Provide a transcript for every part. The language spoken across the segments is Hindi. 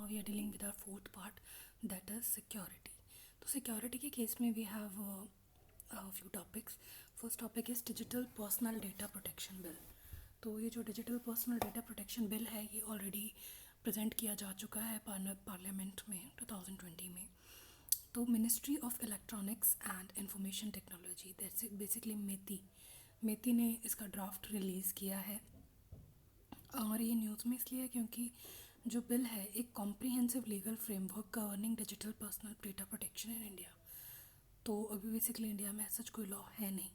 now we are dealing with our fourth part, that is security. तो सिक्योरिटी के केस में we have few topics. First topic is digital personal data protection bill. तो ये जो digital personal data protection bill है ये ऑलरेडी प्रेजेंट किया जा चुका है पार्लियामेंट में 2020 में. तो ministry of electronics and information technology, that's basically MeitY ने इसका ड्राफ्ट रिलीज़ किया है. और ये न्यूज़ में इसलिए है क्योंकि जो बिल है एक comprehensive legal framework governing digital personal data protection in India. तो अभी बेसिकली इंडिया में सच कोई लॉ है नहीं,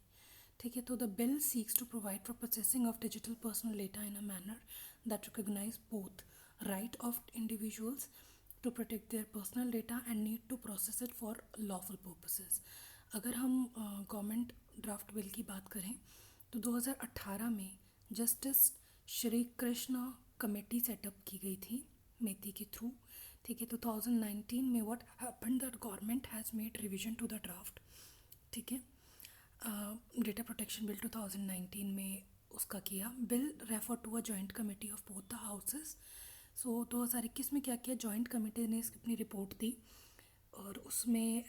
ठीक है. तो the bill seeks to provide for processing of digital personal data in a manner that recognize both right of individuals to protect their personal data and need to process it for lawful purposes. अगर हम गवर्नमेंट ड्राफ्ट बिल की बात करें तो 2018 में justice Shri Krishna committee setup की गई थी मेती के थ्रू, ठीक है. 2019 में what happened that government has made revision to the draft, ठीक है. डेटा प्रोटेक्शन बिल 2019 में उसका किया. Bill refer to a joint committee of both the houses. So 2021 में क्या किया, जॉइंट कमेटी ने अपनी रिपोर्ट दी और उसमें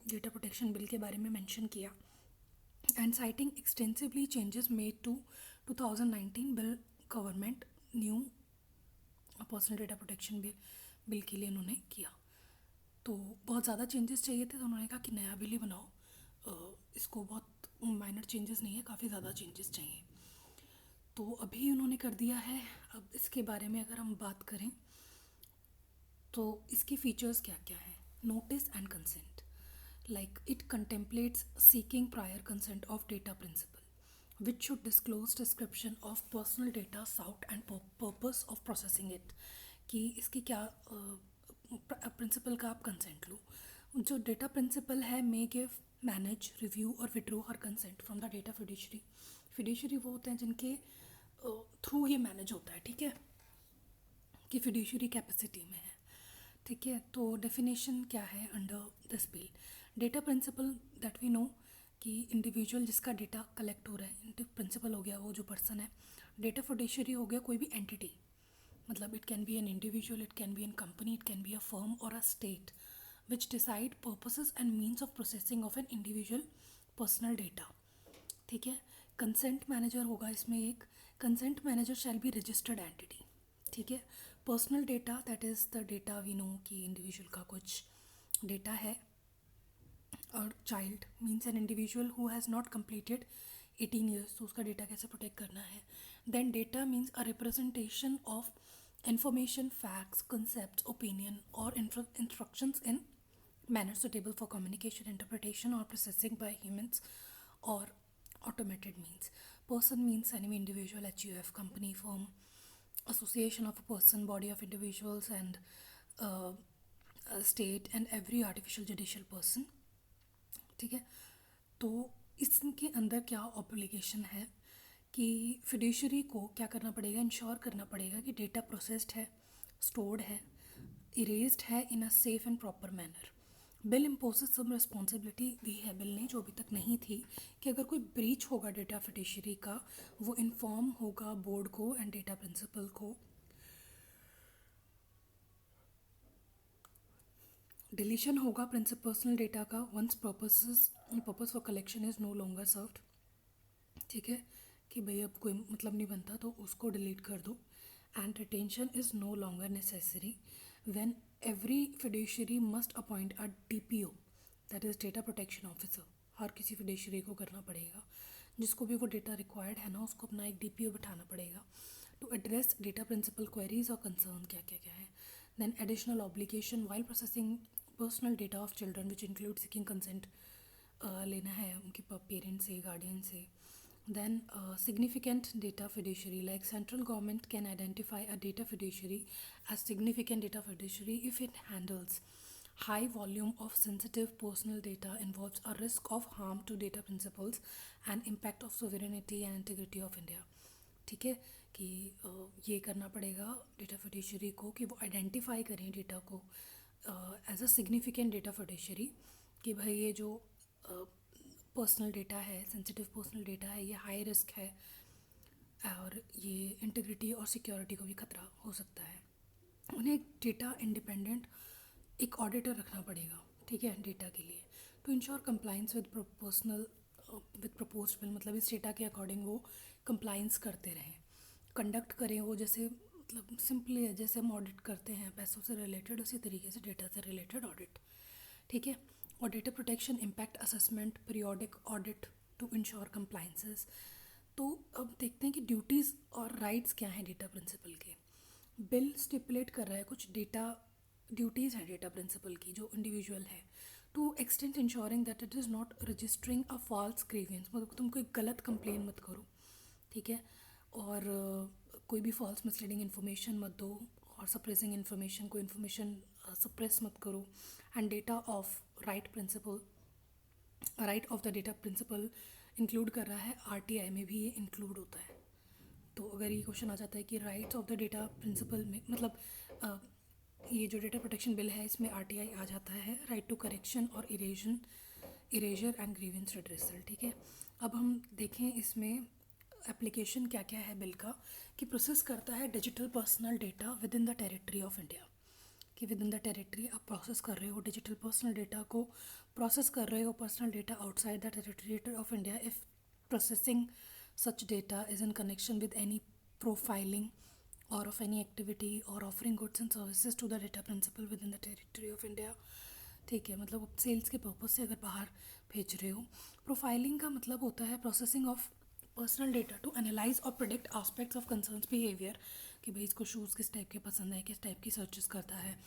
डेटा प्रोटेक्शन बिल के बारे में मेंशन किया. And citing extensively changes made to 2019 bill, government new personal data protection bill के लिए उन्होंने किया. तो बहुत ज़्यादा चेंजेस चाहिए थे तो उन्होंने कहा कि नया बिल ही बनाओ. इसको बहुत माइनर चेंजेस नहीं है, काफ़ी ज़्यादा चेंजेस चाहिए. तो अभी उन्होंने कर दिया है. अब इसके बारे में अगर हम बात करें तो इसके फीचर्स क्या क्या हैं. Notice and consent, like it contemplates seeking prior consent of data principal which should disclose description of personal data sought and purpose of processing it. कि इसकी क्या प्रिंसिपल का आप कंसेंट लो. जो डेटा प्रिंसिपल है मे गिव, मैनेज, रिव्यू और withdraw her consent from the data fiduciary. Fiduciary वो होते हैं जिनके थ्रू ये मैनेज होता है, ठीक है, कि फिड्यूशरी कैपेसिटी में है, ठीक है. तो डेफिनेशन क्या है under this bill. Data principal that we know कि इंडिविजुअल जिसका डेटा कलेक्ट हो रहा है, प्रिंसिपल हो गया वो जो पर्सन है. डेटा फिड्यूशरी हो गया कोई भी एंटिटी, मतलब it can be an individual, it can be an company, it can be a firm और a state which decide purposes and means of processing of an individual personal data, ठीक है. कंसेंट मैनेजर होगा इसमें एक. Consent manager shall be registered entity, ठीक है. Personal data that is the data we know कि इंडिविजुअल का कुछ डेटा है. और child means an individual who has not completed 18 years, तो उसका डेटा कैसे प्रोटेक्ट करना है. Then data means a representation of information, facts, concept, opinion और instructions in manner suitable for communication, interpretation और प्रोसेसिंग बाय ह्यूमन्स और automated means. Person means any individual, HUF, company, firm, association of a person, body of individuals and state and every artificial judicial person, ठीक है. तो इसके अंदर क्या ऑब्लिगेशन है कि फिड्यूशरी को क्या करना पड़ेगा, इंश्योर करना पड़ेगा कि डेटा प्रोसेस्ड है, स्टोर्ड है, इरेज्ड है in a safe and proper manner. Bill imposes some responsibility दी है बिल ने जो अभी तक नहीं थी, कि अगर कोई ब्रीच होगा डेटा फिड्यूशरी का वो इन्फॉर्म होगा बोर्ड को एंड डेटा प्रिंसिपल को. डिलीशन होगा पर्सनल डेटा का once purpose for collection is no longer served, ठीक है, कि भाई अब कोई मतलब नहीं बनता तो उसको डिलीट कर दो. And retention is no longer necessary when every fiduciary must appoint a DPO, that is data protection officer. हर किसी फिड्यूशरी को करना पड़ेगा, जिसको भी वो डेटा रिक्वायर्ड है ना उसको अपना एक DPO बिठाना पड़ेगा to address data principal queries और कंसर्न क्या क्या क्या है. Then additional obligation while processing personal data of children which include seeking consent, लेना है उनके पेरेंट्स से, गार्डियन से. Then significant data fiduciary, like central government can identify a data fiduciary as significant data fiduciary if it handles high volume of sensitive personal data, involves a risk of harm to data principles and impact of sovereignty and integrity of India, ठीक है. कि ये करना पड़ेगा डेटा फिड्यूशरी को कि वो आइडेंटिफाई करें डेटा को as a significant data fiduciary, कि भाई ये जो पर्सनल डेटा है, सेंसिटिव पर्सनल डेटा है, ये हाई रिस्क है और ये इंटीग्रिटी और सिक्योरिटी को भी खतरा हो सकता है. उन्हें डेटा इंडिपेंडेंट एक ऑडिटर रखना पड़ेगा, ठीक है, डेटा के लिए, to ensure compliance with proposed bill. मतलब इस डेटा के अकॉर्डिंग वो कंप्लाइंस करते रहें, कंडक्ट करें वो, जैसे मतलब सिंपली है जैसे हम ऑडिट करते हैं पैसों से रिलेटेड, उसी तरीके से डेटा से रिलेटेड ऑडिट, ठीक है। और data protection, impact assessment, periodic audit to ensure compliances. तो अब देखते हैं कि ड्यूटीज़ और राइट्स क्या हैं डेटा प्रिंसिपल के। बिल स्टिपुलेट कर रहा है कुछ डेटा ड्यूटीज़ हैं डेटा प्रिंसिपल की जो इंडिविजुअल है, to extent ensuring that it is not registering a false grievance. मतलब तुम कोई गलत कंप्लेन मत करो, ठीक है, और कोई भी फॉल्स मिसलीडिंग इन्फॉर्मेशन मत दो, और सप्रेसिंग इन्फॉर्मेशन, कोई इन्फॉर्मेशन सप्रेस मत करो। And data of right principal, right of the data principal include कर रहा है, आरटीआई में भी ये इंक्लूड होता है। तो अगर ये क्वेश्चन आ जाता है कि rights of the data principal में मतलब ये जो डेटा प्रोटेक्शन बिल है इसमें आरटीआई आ जाता है, राइट टू करेक्शन और इरेजर एंड ग्रीवेंस रिड्रेसल, ठीक है। अब हम देखें इसमें एप्लीकेशन क्या क्या है बिल का, कि प्रोसेस करता है digital personal data with in the territory of India, कि विद इन द टेरिटरी आप प्रोसेस कर रहे हो डिजिटल पर्सनल डेटा को, प्रोसेस कर रहे हो personal data outside the territory of India if processing such data is in connection with any profiling or of any activity or offering goods and services to the data principal within the territory of India, ठीक है। मतलब सेल्स के पर्पज़ से अगर बाहर भेज रहे हो। प्रोफाइलिंग का मतलब होता है processing of personal data to analyse और predict aspects of concerns behaviour, कि भाई इसको शूज़ किस टाइप के पसंद है, किस टाइप की सर्चेस करता है।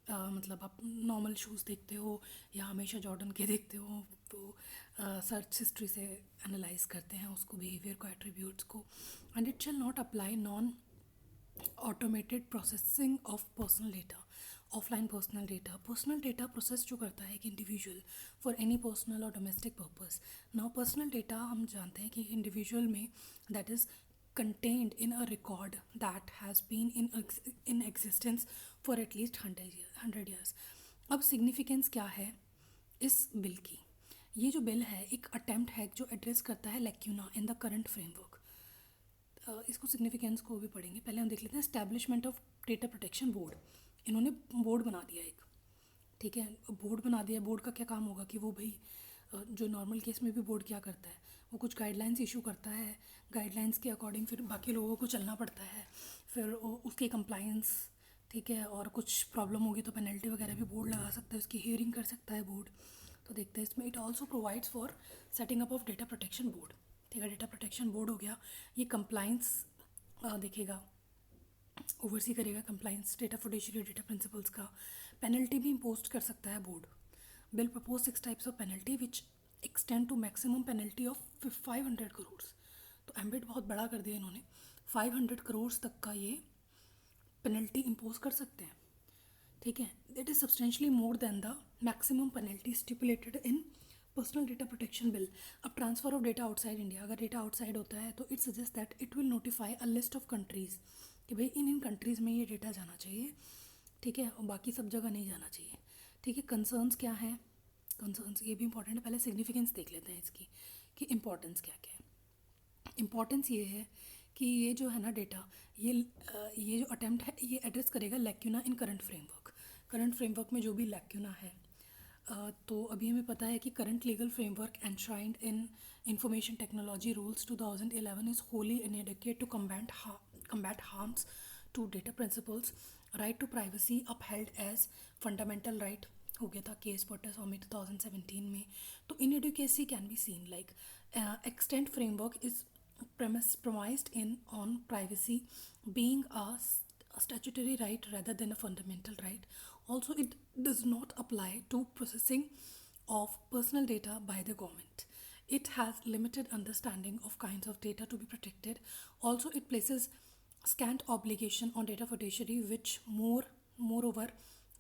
मतलब आप नॉर्मल शूज़ देखते हो या हमेशा जॉर्डन के देखते हो, तो सर्च हिस्ट्री से एनालाइज करते हैं उसको, बिहेवियर को, एट्रीब्यूट्स को। And it shall not apply non automated processing of personal data, offline personal data process जो करता है कि इंडिविजुअल फॉर एनी पर्सनल और domestic purpose. Now personal data हम जानते हैं कि इंडिविजुअल में that is contained in a record that has been in existence for at least 100 years। अब सिग्निफिकेंस क्या है इस बिल की? ये जो बिल है एक अटेम्प्ट है जो एड्रेस करता है lacuna in the current framework. इसको सिग्निफिकेंस को भी पढ़ेंगे, पहले हम देख लेते हैं establishment of data protection board. इन्होंने बोर्ड बना दिया एक, ठीक है, बोर्ड बना दिया। बोर्ड का क्या काम होगा कि वो भाई जो नॉर्मल केस में भी बोर्ड क्या करता है, वो कुछ गाइडलाइंस इशू करता है, गाइडलाइंस के अकॉर्डिंग फिर बाकी लोगों को चलना पड़ता है, फिर उसकी कंप्लायंस, ठीक है, और कुछ प्रॉब्लम होगी तो पेनल्टी वगैरह भी बोर्ड लगा सकता है, उसकी हियरिंग कर सकता है बोर्ड। तो देखते हैं इसमें it also provides for setting up of data protection board, ठीक है। डेटा प्रोटेक्शन बोर्ड हो गया, ये कंप्लाइंस देखेगा, ओवरसी करेगा compliance data fiduciary data principals का। पेनल्टी भी इम्पोज कर सकता है board. Bill propose 6 types of penalty which extend to maximum penalty of 500 crore. तो एम्बिट बहुत बड़ा कर दिया इन्होंने, 500 करोड़ तक का ये पेनल्टी इम्पोज कर सकते हैं, ठीक है। It is substantially more than the maximum penalty stipulated in personal data protection bill. अब transfer of data outside India, अगर डेटा आउटसाइड होता है तो it suggest that it will notify a list of countries कि भाई इन कंट्रीज़ में ये डेटा जाना चाहिए, ठीक है, और बाकी सब जगह नहीं जाना चाहिए, ठीक है। कंसर्न्स क्या हैं? कंसर्न्स ये भी इंपॉर्टेंट है, पहले सिग्निफिकेंस देख लेते हैं इसकी कि इंपॉर्टेंस क्या क्या है। इंपॉर्टेंस ये है कि ये जो है ना डेटा, ये जो अटैम्प्ट है ये एड्रेस करेगा लैक्यूना इन करंट फ्रेमवर्क। करंट फ्रेमवर्क में जो भी लैक्यूना है, तो अभी हमें पता है कि current legal framework enshrined in information technology rules 2011 is wholly inadequate to combat harms to data principles। Right to privacy upheld as fundamental right हो गया था केस पोर्टर स्वामी 2017 में। तो inadequacy can be seen like extant framework is premised on privacy being a statutory right rather than a fundamental right. Also, it does not apply to processing of personal data by the government. It has limited understanding of kinds of data to be protected. Also, it places scant obligation on data fiduciary, which moreover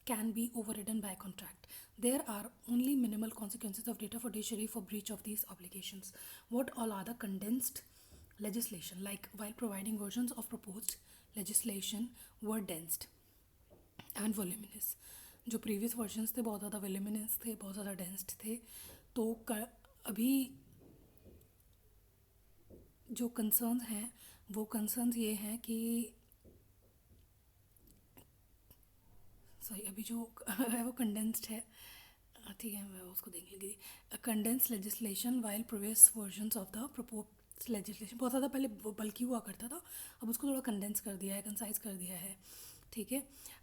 can be overridden by contract. There are only minimal consequences of data fiduciary for breach of these obligations. What all are the condensed legislation? Like while providing versions of proposed legislation were dense and voluminous, जो प्रीवियस वर्जन्स थे बहुत ज़्यादा वॉल्यूमिनस थे, बहुत ज़्यादा डेंस्ड थे। तो अभी जो कंसर्न्स हैं वो कंसर्न्स ये हैं कि सॉरी अभी जो है वो कंडेंस्ड है, ठीक है मैं उसको देख लूँगी। Condense legislation while previous versions of the propose legislation, बहुत ज़्यादा पहले बल्कि हुआ करता था, अब उसको थोड़ा कंडेंस कर दिया है, कंसाइज कर दिया है, ठीक है।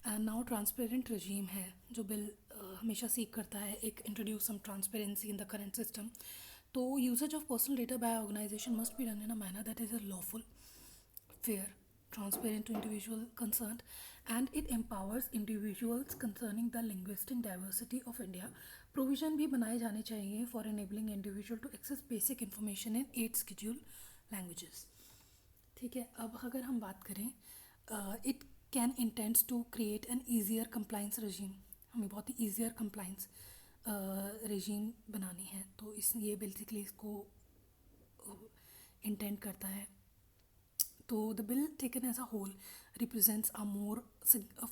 एंड नाउ ट्रांसपेरेंट रजीम है जो बिल हमेशा सीख करता है, एक introduce some transparency in the current system. तो usage of personal data by organisation must be done in a manner that is a lawful, fair, transparent to individual concerned, and it empowers individuals concerning the linguistic diversity of India. Provision भी बनाए जाने चाहिए for enabling individual to access basic information in 8 scheduled languages. ठीक है, अब अगर हम बात करें it can intends to create an easier compliance regime, हमें बहुत ही easier compliance regime बनानी है, तो इस ये बेसिकली इसको इंटेंड करता है। So the bill taken as a whole represents a more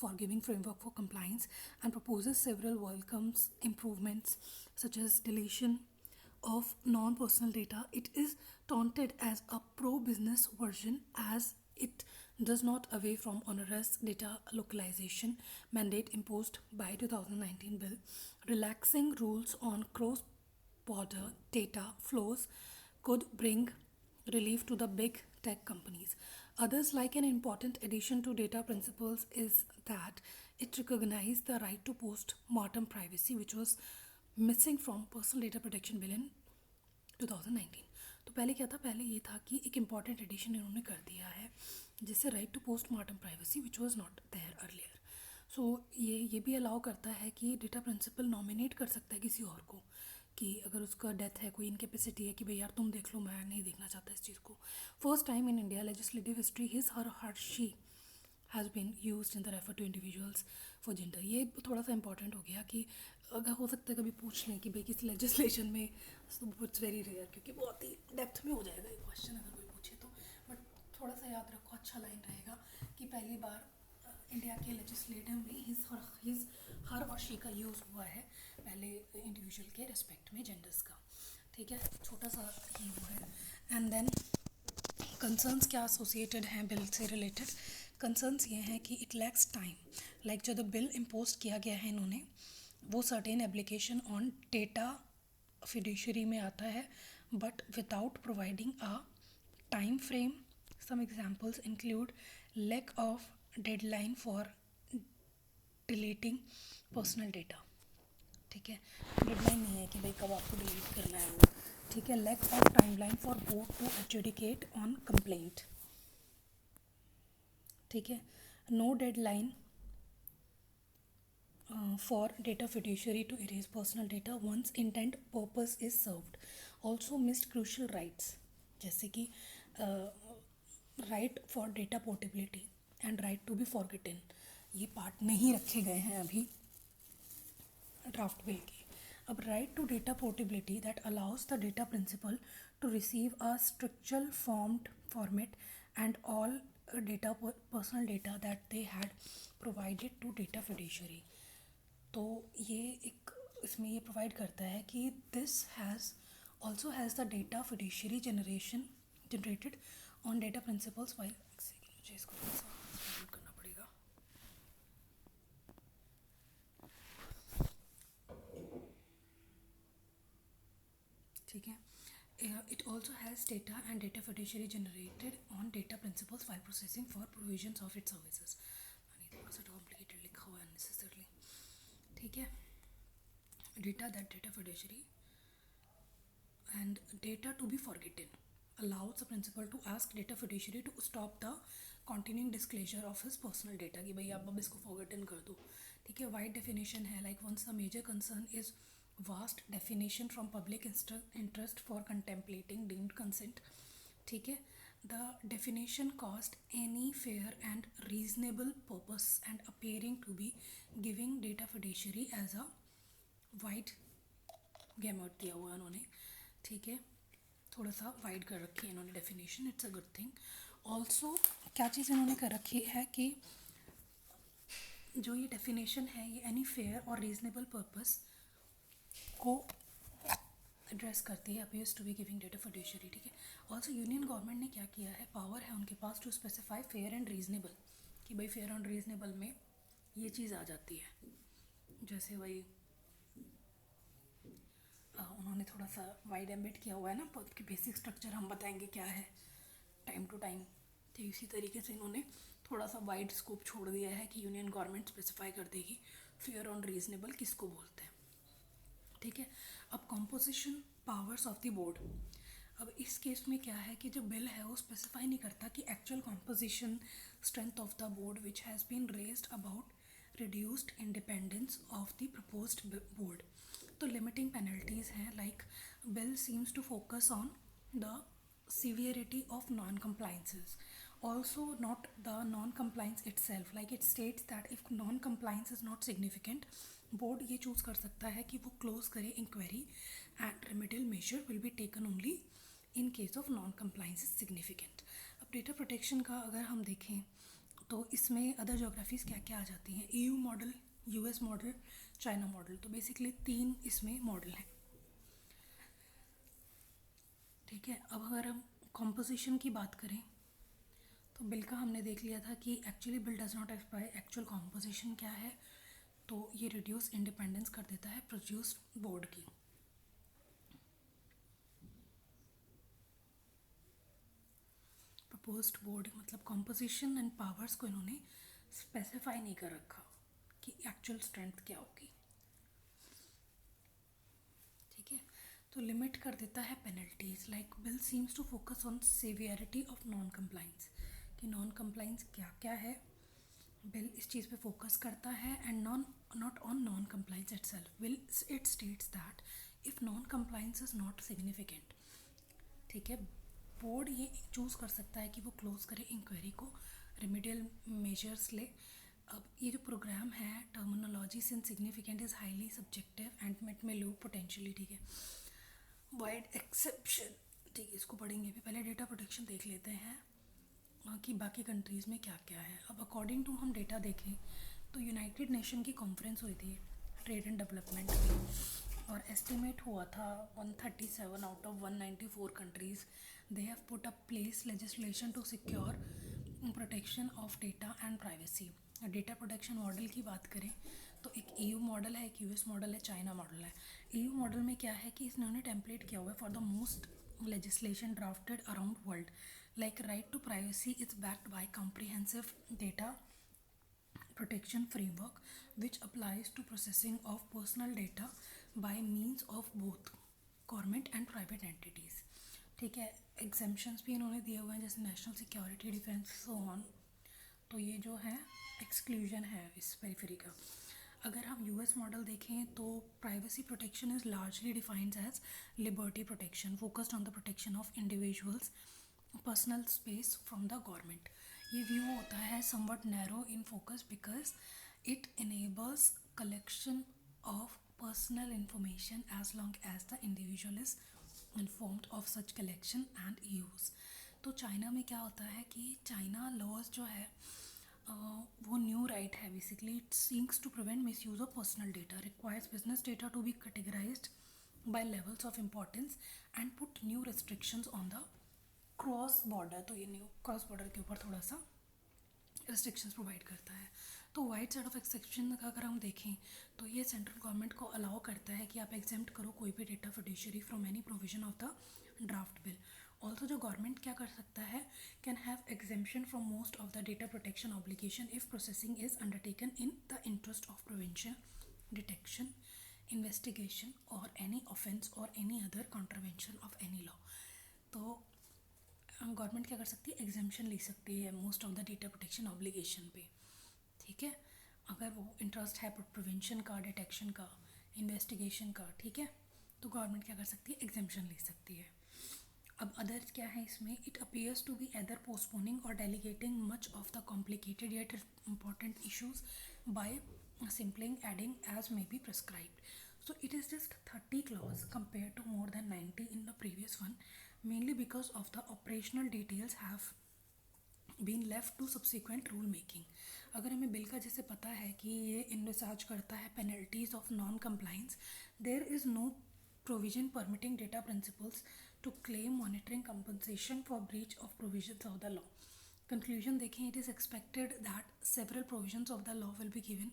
forgiving framework for compliance and proposes several welcome improvements such as deletion of non-personal data. It is taunted as a pro-business version as it does not away from onerous data localization mandate imposed by 2019 bill, relaxing rules on cross-border data flows could bring relief to the big tech companies. Others, like an important addition to data principles, is that it recognized the right to post-mortem privacy, which was missing from Personal Data Protection Bill in 2019. तो पहले क्या था, पहले ये था कि एक इम्पॉर्टेंट एडिशन इन्होंने कर दिया है जिससे right to post mortem privacy which was not there earlier. So ये भी अलाउ करता है कि डेटा प्रिंसिपल नॉमिनेट कर सकता है किसी और को, कि अगर उसका डेथ है, कोई इनकेपेसिटी है कि भाई यार तुम देख लो, मैं नहीं देखना चाहता इस चीज़ को। First time in India legislative history his her she has been used in the refer to individuals for gender. ये थोड़ा सा इंपॉर्टेंट हो गया कि अगर हो सकता है कभी पूछ लें कि भाई किसी लेजिस्लेशन में, इट्स वेरी रेयर क्योंकि बहुत ही डेप्थ में हो जाएगा ये क्वेश्चन अगर कोई पूछे तो, बट थोड़ा सा याद रखो, अच्छा लाइन रहेगा कि पहली बार इंडिया के लेजिस्लेटिव में हिज हर और शी का यूज़ हुआ है पहले इंडिविजुअल के रिस्पेक्ट में जेंडर्स का, ठीक है, छोटा सा ही वो है। एंड देन कंसर्न्स क्या एसोसिएटेड हैं बिल से रिलेटेड। कंसर्न्स ये हैं कि इट लैक्स टाइम, लाइक जो बिल इम्पोज किया गया है इन्होंने वो certain application on data fiduciary में आता है but without providing a time frame. Some examples include lack of deadline for deleting personal data, ठीक है, डेडलाइन नहीं है कि भाई कब आपको डिलीट करना है वो, ठीक है। Lack of timeline for board to adjudicate on complaint, ठीक है। No deadline for data fiduciary to erase personal data once intent purpose is served. Also missed crucial rights जैसे कि right for data portability and right to be forgotten, ये पार्ट नहीं रखे गए हैं अभी ड्राफ्ट बिल के। अब right to data portability that allows the data principal to receive a structural formed format and all data personal data that they had provided to data fiduciary. तो ये एक इसमें ये प्रोवाइड करता है कि this has also has the data fiduciary generated on data principals while, मुझे इसको करना पड़ेगा, ठीक है। It also has data and data fiduciary generated on data principles while processing for provisions of its services. थोड़ा सा कॉम्प्लिकेटेड लिखा हुआ है अननेसेसरली, ठीक है। Data that data fiduciary and data to be forgotten allows the principal to ask data fiduciary to stop the continuing disclosure of his personal data कि भाई आप अब इसको forgotten कर दो, ठीक है। वाइड डेफिनेशन है, like once the major concern is vast definition from public interest for contemplating deemed consent, ठीक है। The definition caused any fair and reasonable purpose and appearing to be giving data fiduciary as a wide gamut दिया हुआ उन्होंने, ठीक है, थोड़ा सा वाइड कर रखी है इन्होंने definition, it's a good thing. Also क्या चीज़ इन्होंने कर रखी है कि जो ये डेफिनेशन है ये एनी फेयर और रीजनेबल पर्पस को एड्रेस करती है, appears to be giving data fiduciary, ठीक है। ऑल्सो यूनियन गवर्नमेंट ने क्या किया है, पावर है उनके पास to specify fair and reasonable, कि भाई फेयर एंड रीजनेबल में ये चीज़ आ जाती है। जैसे वही उन्होंने थोड़ा सा वाइड एम्बिट किया हुआ है ना, कि बेसिक स्ट्रक्चर हम बताएंगे क्या है टाइम टू टाइम। तो इसी तरीके से इन्होंने थोड़ा सा वाइड स्कोप छोड़ दिया है कि यूनियन गवर्नमेंट स्पेसिफाई कर देगी फेयर और रीजनेबल किसको बोलते हैं। ठीक है, अब composition powers of the board. अब इस केस में क्या है कि जो बिल है वो स्पेसिफाई नहीं करता कि actual composition strength of the board which has been raised about reduced independence of the proposed board. तो लिमिटिंग पेनल्टीज हैं, like bill seems to focus on the severity of non-compliances, also not the non-compliance itself, like it states that if non-compliance is not significant, board ये choose कर सकता है कि वो close करे inquiry and remedial measure will be taken only in case of non-compliance is significant। अब data protection का अगर हम देखें तो इसमें अदर जोग्राफीज़ क्या क्या आ जाती हैं, EU model, US model, China model. तो बेसिकली 3 इसमें मॉडल हैं। ठीक है, अब अगर हम कॉम्पोजिशन की बात करें तो बिल का हमने देख लिया था कि actually bill does not expire actual composition क्या है, तो ये रिड्यूस इंडिपेंडेंस कर देता है प्रोड्यूस्ड बोर्ड की। प्रपोज्ड बोर्ड मतलब कॉम्पोजिशन एंड पावर्स को इन्होंने स्पेसिफाई नहीं कर रखा कि एक्चुअल स्ट्रेंथ क्या होगी। ठीक है, तो लिमिट कर देता है penalties, like bill seems to focus on severity of non compliance, कि नॉन कंप्लाइंस क्या क्या है, बिल इस चीज़ पे फोकस करता है, and not on non compliance itself. Bill it states that if non compliance is not significant, ठीक है, बोर्ड ये चूज़ कर सकता है कि वो क्लोज करे इंक्वायरी को, रेमेडियल मेजर्स ले। अब ये जो प्रोग्राम है, terminology since significant is highly subjective and it में लो पोटेंशियली। ठीक है, वाइड एक्सेप्शन, ठीक है, इसको पढ़ेंगे भी। पहले डेटा प्रोटेक्शन देख लेते हैं कि बाकी कंट्रीज़ में क्या क्या है। अब अकॉर्डिंग टू हम डेटा देखें तो यूनाइटेड नेशन की कॉन्फ्रेंस हुई थी ट्रेड एंड डेवलपमेंट की, और एस्टिमेट हुआ था 137 out of 194 countries they have put up place legislation to secure protection of data and privacy. Data protection model की बात करें तो एक EU मॉडल है, एक US मॉडल है, चाइना मॉडल है। EU मॉडल में क्या है कि इन्होंने टेम्पलेट किया हुआ है for the most legislation drafted around world, like right to privacy is backed by comprehensive data protection framework which applies to processing of personal data by means of both government and private entities। ठीक है, एग्जेम्पशंस भी इन्होंने दिए हुए हैं जैसे national security, defence, so on. तो ये जो है एक्सक्लूजन है इस पेरिफेरी का। अगर हम US मॉडल देखें तो privacy protection is largely defined as liberty protection focused on the protection of individuals personal space from the government. ये व्यू होता है somewhat narrow in focus because it enables collection of personal information as long as the individual is informed of such collection and use. तो चाइना में क्या होता है कि चाइना लॉज जो है वो न्यू राइट है, basically it seeks to prevent misuse of personal data, requires business data to be categorised by levels of importance and put new restrictions on the cross border. तो ये न्यू क्रॉस बॉर्डर के ऊपर थोड़ा सा रिस्ट्रिक्शंस प्रोवाइड करता है। तो वाइड साइड ऑफ एक्सेप्शन का अगर हम देखें तो ये सेंट्रल गवर्नमेंट को अलाउ करता है कि आप एग्जेम्प्ट करो कोई भी data fiduciary from any provision of the draft bill. Also जो गवर्नमेंट क्या कर सकता है, can have exemption from most of the data protection obligation if processing is undertaken in the interest of prevention, detection, investigation और एनी ऑफेंस और any other contravention of any law. तो गवर्नमेंट क्या कर सकती है, एग्जेम्पशन ले सकती है most of the data protection obligation पे। ठीक है, अगर वो इंटरेस्ट है प्रिवेंशन का, डिटेक्शन का, इन्वेस्टिगेशन का, ठीक है, तो गवर्नमेंट क्या कर सकती है, एग्जेम्पशन ले सकती है। अब अदर क्या है इसमें, it appears to be either postponing और delegating much of the complicated yet important issues by simply adding as may be prescribed. So it is just 30 clause compared to more than 90 in the previous one, mainly because of the operational details have been left to subsequent rule making। अगर हमें बिल का जैसे पता है कि ये इनविसार्ज करता है penalties of non compliance, there is no provision permitting data principals to claim monitoring compensation for breach of provisions of the law। Conclusion देखें, it is expected that several provisions of the law will be given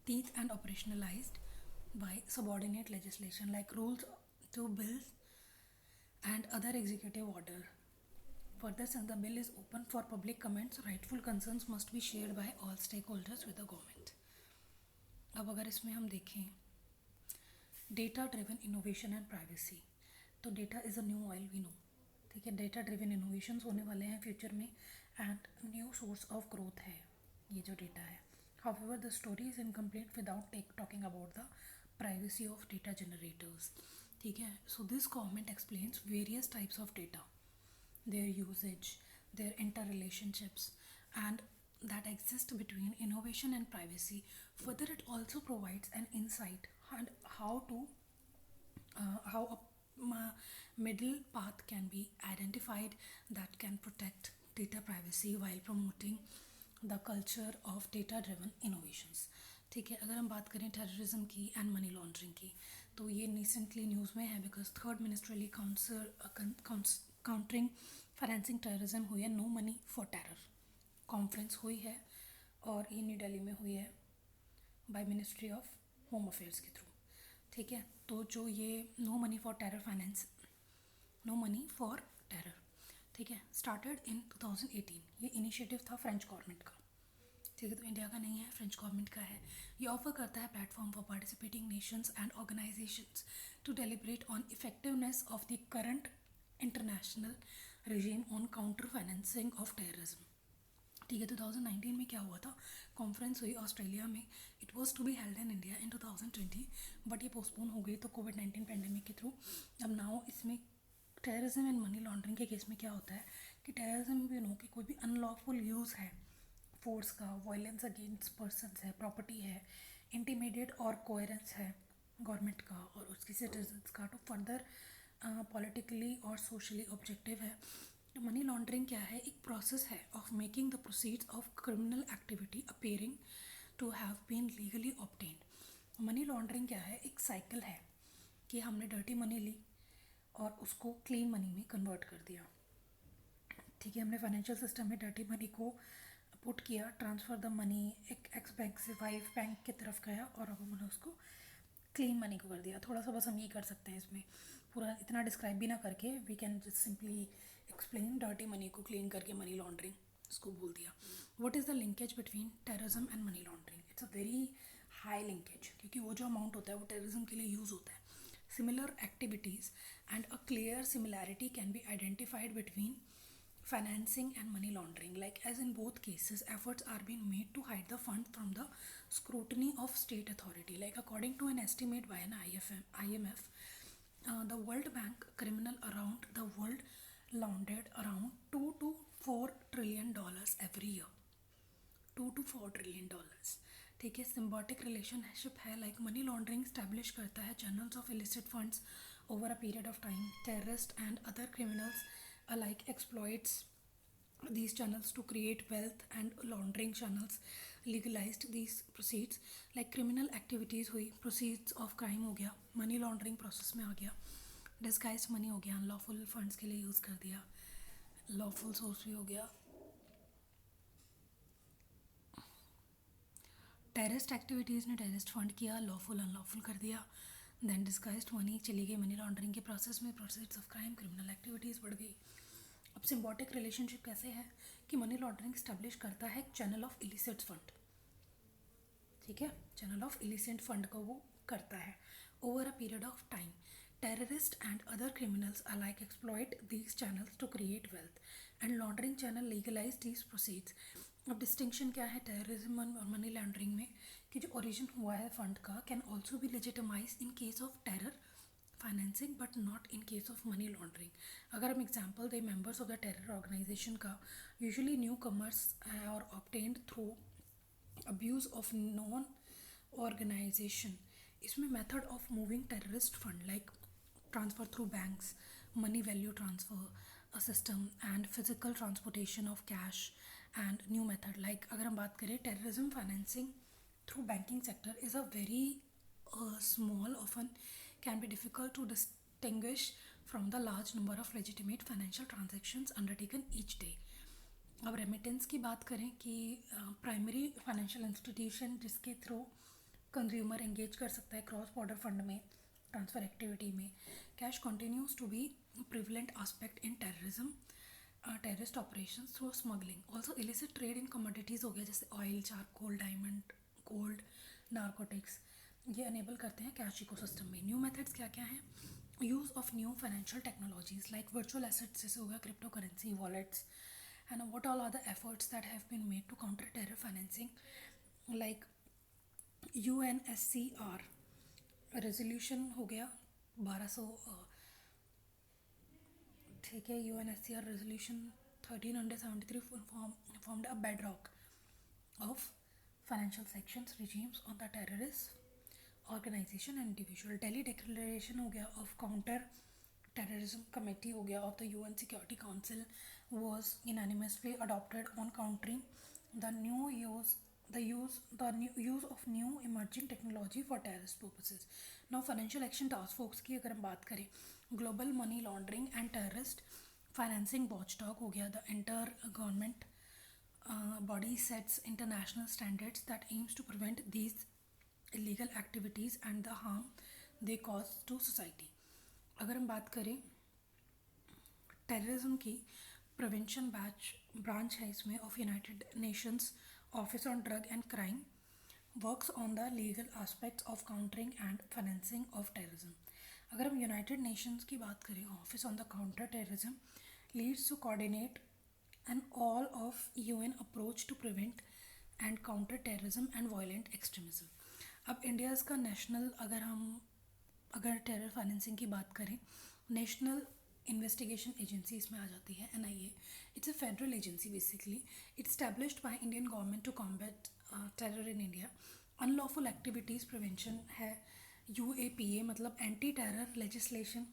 teeth and operationalized by subordinate legislation like rules to bills and other executive order. Further, since the bill is open for public comments, rightful concerns must be shared by all stakeholders with the government. अब अगर इसमें हम देखें data driven innovation and privacy, तो data is a new oil we know, ठीक है. डेटा ड्रिवन इनोवेशंस होने वाले हैं फ्यूचर में and new source of growth है ये जो डेटा है. However the story is incomplete without talking about the privacy of data generators, ठीक है. So this government explains various types of data, their usage, their interrelationships, and that exist between innovation and privacy. Further, it also provides an insight on how a middle path can be identified that can protect data privacy while promoting the culture of data driven innovations. ठीक है. अगर हम बात करें टेररिज्म की एंड मनी लॉन्ड्रिंग की, तो ये रिसेंटली न्यूज़ में है because third ministerially countering financing terrorism हुई है, no money for terror conference हुई है और ये न्यू दिल्ली में हुई है by ministry of home affairs के थ्रू, ठीक है. तो जो ये no money for terror finance, no money for terror, ठीक है, स्टार्टेड इन 2018. ये इनिशिएटिव था फ्रेंच गवर्नमेंट का, ठीक है. तो इंडिया का नहीं है, फ्रेंच गवर्नमेंट का है. ये ऑफर करता है platform for participating nations and organisations to deliberate on effectiveness of the current international regime on counter financing of terrorism, ठीक है. 2019 में क्या हुआ था, कॉन्फ्रेंस हुई ऑस्ट्रेलिया में. It was to be held in India in 2020 but ये पोस्टपोन हो गई तो कोविड-19 पेंडेमिक के थ्रू. अब नाउ इसमें टेररिज्म एंड मनी लॉन्ड्रिंग के केस में क्या होता है कि टेररिज्म में भी नो कि कोई भी अनलॉफुल यूज़ है फोर्स का, वायलेंस अगेंस्ट पर्सनस है, प्रॉपर्टी है, इंटीमीडिएट और कोहेरेंस है गवर्नमेंट का और उसकी सिटीजन्स का, तो फर्दर पॉलिटिकली और सोशली ऑब्जेक्टिव है. मनी लॉन्ड्रिंग क्या है, एक प्रोसेस है of making the proceeds of criminal activity appearing to have been legally obtained. Money laundering क्या है, एक साइकिल है कि हमने डर्टी मनी ली और उसको क्लीन मनी में कन्वर्ट कर दिया, ठीक है. हमने फाइनेंशियल सिस्टम में डर्टी मनी को पुट किया, ट्रांसफ़र द मनी एक एक्स बैंक से वाइफ बैंक की तरफ गया और अब हमने उसको क्लीन मनी को कर दिया. थोड़ा सा बस हम ये कर सकते हैं, इसमें पूरा इतना डिस्क्राइब भी ना करके we can just simply explain dirty money को क्लीन करके मनी लॉन्ड्रिंग इसको बोल दिया. What is the linkage between terrorism and money laundering? It's a very high linkage, क्योंकि वो जो अमाउंट होता है वो टेररिज्म के लिए यूज़ होता है. Similar activities and a clear similarity can be identified between financing and money laundering, like as in both cases efforts are being made to hide the fund from the scrutiny of state authority. Like according to an estimate by an IMF, the World Bank, criminal around the world laundered around 2 to 4 trillion dollars every year. 2 to 4 trillion dollars, ठीक है. सिम्बायोटिक रिलेशनशिप है, लाइक मनी लॉन्ड्रिंग स्टैब्लिश करता है channels of illicit funds over a period of time. Terrorist and other criminals alike exploits these channels to create wealth, and laundering channels legalized these proceeds. like criminal activities हुई, proceeds of crime हो गया, money laundering process में आ गया, disguised money हो गया, unlawful funds के लिए यूज़ कर दिया, lawful source भी हो गया. टेररिस्ट एक्टिविटीज़ ने टेररिस्ट फंड किया, लॉफुल अनलॉफुल कर दिया, देन डिस्गाइज्ड मनी चली गई मनी लॉन्ड्रिंग के प्रोसेस में, process of crime, criminal activities बढ़ गई. अब सिम्बायोटिक रिलेशनशिप कैसे है कि मनी लॉन्ड्रिंग स्टैब्लिश करता है चैनल ऑफ इलिसिट फंड, ठीक है. चैनल ऑफ इलिसिट फंड को वो करता है over a period of time. Terrorist and other criminals alike exploit these channels to create wealth, and laundering channel legalize these proceeds. अब डिस्टिंक्शन क्या है टेररिज्म और मनी लॉन्ड्रिंग में कि जो ओरिजिन हुआ है फंड का can also be legitimise in case of terror financing but not in case of money laundering. अगर हम एग्जांपल दें members of the terror organisation का, यूजुअली न्यू कमर्स और obtained through abuse of non organisation. इसमें method of moving terrorist fund like transfer through banks, money value transfer system and physical transportation of cash and new method. like अगर हम बात करें terrorism financing through banking sector is a very small, often can be difficult to distinguish from the large number of legitimate financial transactions undertaken each day. अब रेमिटेंस की बात करें कि प्राइमरी फाइनेंशियल इंस्टीट्यूशन जिसके थ्रू कंज्यूमर एंगेज कर सकता है क्रॉस बॉर्डर फंड में ट्रांसफ़र एक्टिविटी में, cash continues to be prevalent aspect in terrorism, terrorist operation through smuggling, also illicit trade in commodities हो गया जैसे oil, charcoal, diamond, gold, narcotics, ये अनेबल करते हैं कैश इकोसिस्टम में। न्यू मेथड्स क्या क्या हैं? Use of new financial technologies like virtual assets जैसे हो गया crypto currency, wallets, and what all are the efforts that have been made to counter terror financing, like UNSCR resolution हो गया 1200, ठीक है, UNSCR resolution 1373 formed a bedrock of financial sanctions regimes on the terrorist organization and individual. Delhi declaration हो गया of counter terrorism committee हो गया of the UN Security Council was unanimously adopted on countering the use of new emerging technology for terrorist purposes. Now financial action task force की अगर हम बात करें, global money laundering and terrorist financing watchdog हो गया, the inter government body sets international standards that aims to prevent these illegal activities and the harm they cause to society. अगर हम बात करें टेररिज्म की, प्रिवेंशन ब्रांच है इसमें of United Nations office on drug and crime, works on the legal aspects of countering and financing of terrorism. अगर हम यूनाइटेड नेशंस की बात करें, office on the counter terrorism leads to coordinate and all of UN approach to prevent and counter terrorism and violent extremism. अब इंडियाज़ का नेशनल, अगर टेरर फाइनेंसिंग की बात करें, नेशनल इन्वेस्टिगेशन एजेंसी इसमें आ जाती है, NIA। It's a federal agency basically, it's established by Indian government to combat terror in India. Unlawful activities prevention है UAPA, मतलब anti terror legislation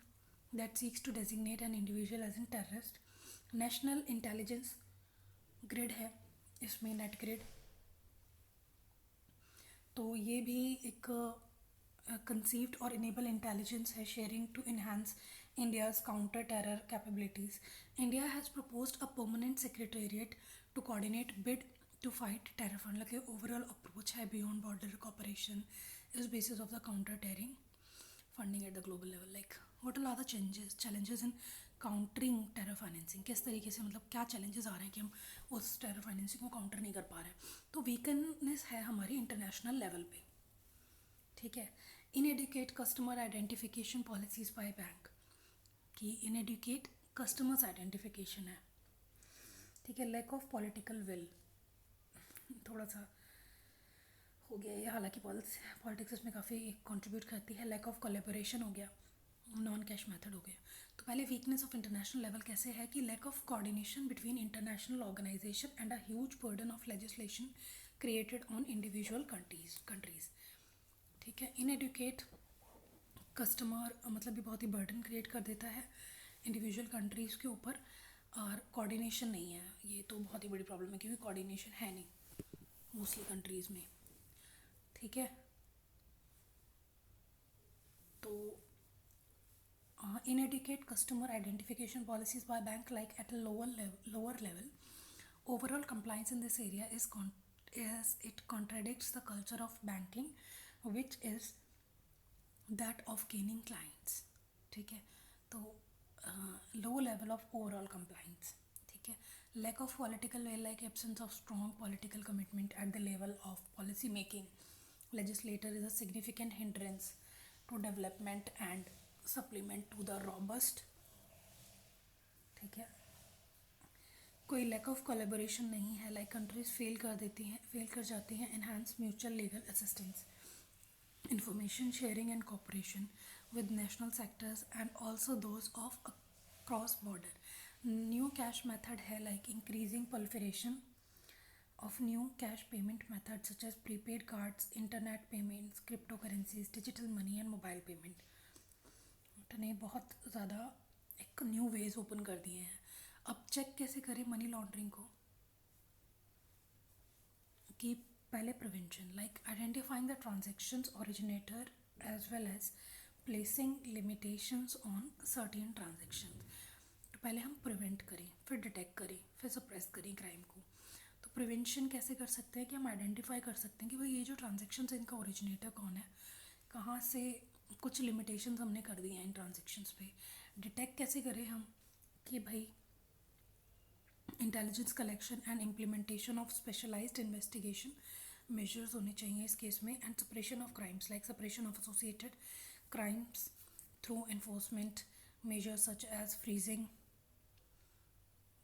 that seeks to designate an individual as an terrorist. National intelligence grid है इसमें, नेट ग्रिड, तो ये भी एक conceived or enable intelligence है sharing to enhance India's counter-terror capabilities. India has proposed a permanent secretariat to coordinate bid to fight terror fund. like overall approach है beyond border cooperation is basis of the counter-terroring funding at the global level. Like what are the challenges in countering terror financing? किस तरीके से, मतलब क्या challenges आ रहे हैं कि हम उस terror financing को counter नहीं कर पा रहे हैं? तो weakness है हमारी international level पे, ठीक है। Inadequate customer identification policies by bank की, इनएडुकेट कस्टमर्स आइडेंटिफिकेशन है, ठीक है। लैक ऑफ पॉलिटिकल विल थोड़ा सा हो गया ये, हालांकि पॉलिटिक्स इसमें काफ़ी कंट्रीब्यूट करती है। लैक ऑफ कोलैबोरेशन हो गया, नॉन कैश मेथड हो गया। तो पहले वीकनेस ऑफ इंटरनेशनल लेवल कैसे है कि lack of coordination between international organisation and a huge burden of legislation created on individual countries, ठीक है। इनएडुकेट कस्टमर मतलब भी बहुत ही बर्डन क्रिएट कर देता है इंडिविजुअल कंट्रीज़ के ऊपर, और कोऑर्डिनेशन नहीं है, ये तो बहुत ही बड़ी प्रॉब्लम है क्योंकि कोऑर्डिनेशन है नहीं मोस्टली कंट्रीज़ में, ठीक है। तो inadequate customer identification policies by bank like at a lower level, overall compliance in this area is it contradicts the culture of banking which is that of gaining clients, ठीक है। तो low level of overall compliance, ठीक है। Lack of political will like absence of strong political commitment at the level of policy making legislator is a significant hindrance to development and supplement to the robust, ठीक है। कोई लैक ऑफ कोलेबोरेशन नहीं है, लाइक कंट्रीज फेल कर जाती हैं enhance mutual legal assistance, information sharing and cooperation with national sectors and also those of cross border. New cash method है like increasing proliferation of new cash payment methods such as prepaid cards, internet payments, cryptocurrencies, digital money and mobile payment. ने बहुत ज़्यादा एक न्यू वेज ओपन कर दिए हैं। अब चेक कैसे करें मनी लॉन्ड्रिंग को, कि पहले prevention like identifying the transactions originator as well as placing limitations on certain transactions. टू पहले हम प्रिवेंट करें, फिर डिटेक्ट करें, फिर सप्रेस करें क्राइम को। तो प्रिवेंशन कैसे कर सकते हैं कि हम आइडेंटिफाई कर सकते हैं कि भाई ये जो ट्रांजेक्शन है इनका ओरिजिनेटर कौन है, कहाँ से, कुछ लिमिटेशंस हमने कर दी हैं इन ट्रांजेक्शन्स पे। डिटेक्ट कैसे करें हम कि भाई intelligence collection and implementation of specialised investigation measures होने चाहिए इस केस में। And suppression of crimes like suppression of associated crimes through enforcement measures such as freezing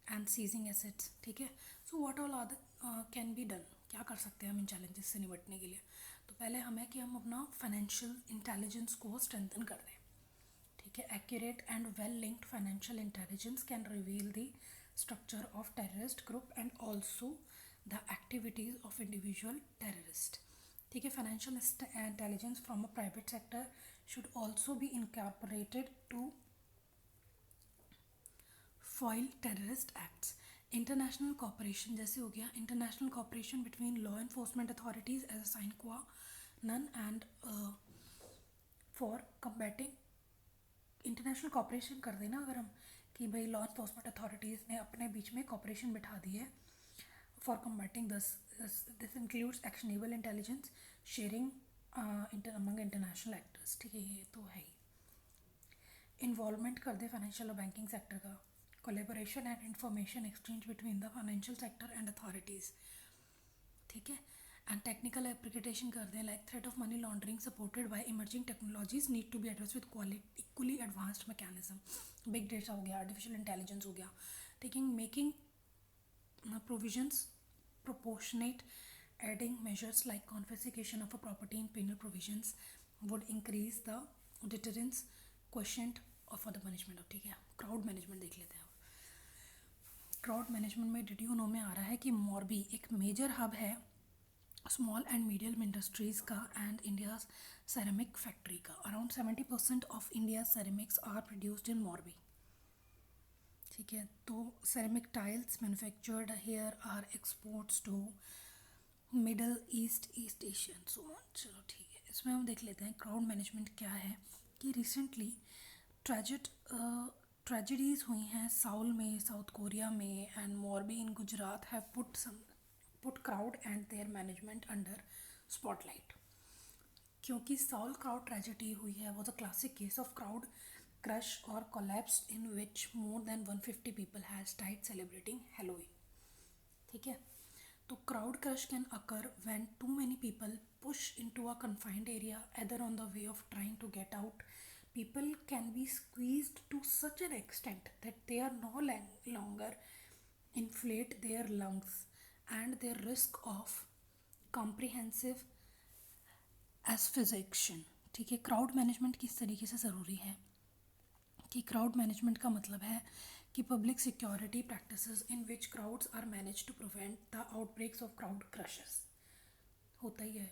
and seizing assets. ठीक है, so what all other can be done, क्या कर सकते हैं हम इन चैलेंजेस से निपटने के लिए। तो पहले हमें कि हम अपना फाइनेंशियल इंटेलिजेंस को स्ट्रेंथन कर दें। ठीक है, accurate and well linked financial intelligence can reveal the structure of terrorist group and also the activities of individual terrorist. ठीक है, financial intelligence from a private sector should also be incorporated to foil terrorist acts. International cooperation जैसे हो गया, international cooperation between law enforcement authorities as a sine qua non and for combating. International cooperation कर देना अगर हम कि भाई लॉ इन्फोर्समेंट अथॉरिटीज़ ने अपने बीच में कॉपरेशन बिठा दी है for combating this includes actionable intelligence sharing among international actors. ठीक है, ये तो है ही। इन्वॉल्वमेंट कर दे फाइनेंशियल और बैंकिंग सेक्टर का, collaboration and information exchange between the financial sector and authorities. ठीक है, एंड टेक्निकल एप्लीकेशन कर दें like threat of money laundering supported by emerging technologies need to be address with equally advanced mechanism. Big data हो गया, आर्टिफिशियल इंटेलिजेंस हो गया। Taking making provisions proportionate, adding measures like confiscation of a property in penal provisions would increase the deterrence quotient for the management of। ठीक है, क्राउड मैनेजमेंट देख लेते हैं। क्राउड मैनेजमेंट में डिड यू नो में आ रहा है कि मोरबी एक मेजर हब है स्मॉल एंड मीडियम इंडस्ट्रीज़ का एंड इंडियाज सेरेमिक फैक्ट्री का। Around 70% of India ceramics are produced in Morbi. ठीक है, तो ceramic tiles manufactured here are exports to Middle East, East Asian so on. चलो ठीक है, इसमें हम देख लेते हैं क्राउड मैनेजमेंट क्या है। कि रिसेंटली ट्रेजेडीज़ हुई हैं साउल में, साउथ कोरिया में and Morbi in Gujarat have put crowd and there management under spotlight. क्योंकि साउल क्राउड ट्रेजेडी हुई है was a classic case of crowd crush or collapse in which more than 150 people has died celebrating Halloween। ठीक है, तो crowd crush can occur when too many people push into a confined area either on the way of trying to get out. People can be squeezed to such an extent that they are no longer inflate their lungs and their risk of comprehensive asphyxiation। ठीक है, क्राउड मैनेजमेंट किस तरीके से ज़रूरी है कि क्राउड मैनेजमेंट का मतलब है कि public security practices in which crowds are manage to prevent the outbreaks of crowd crushes. होता ही है,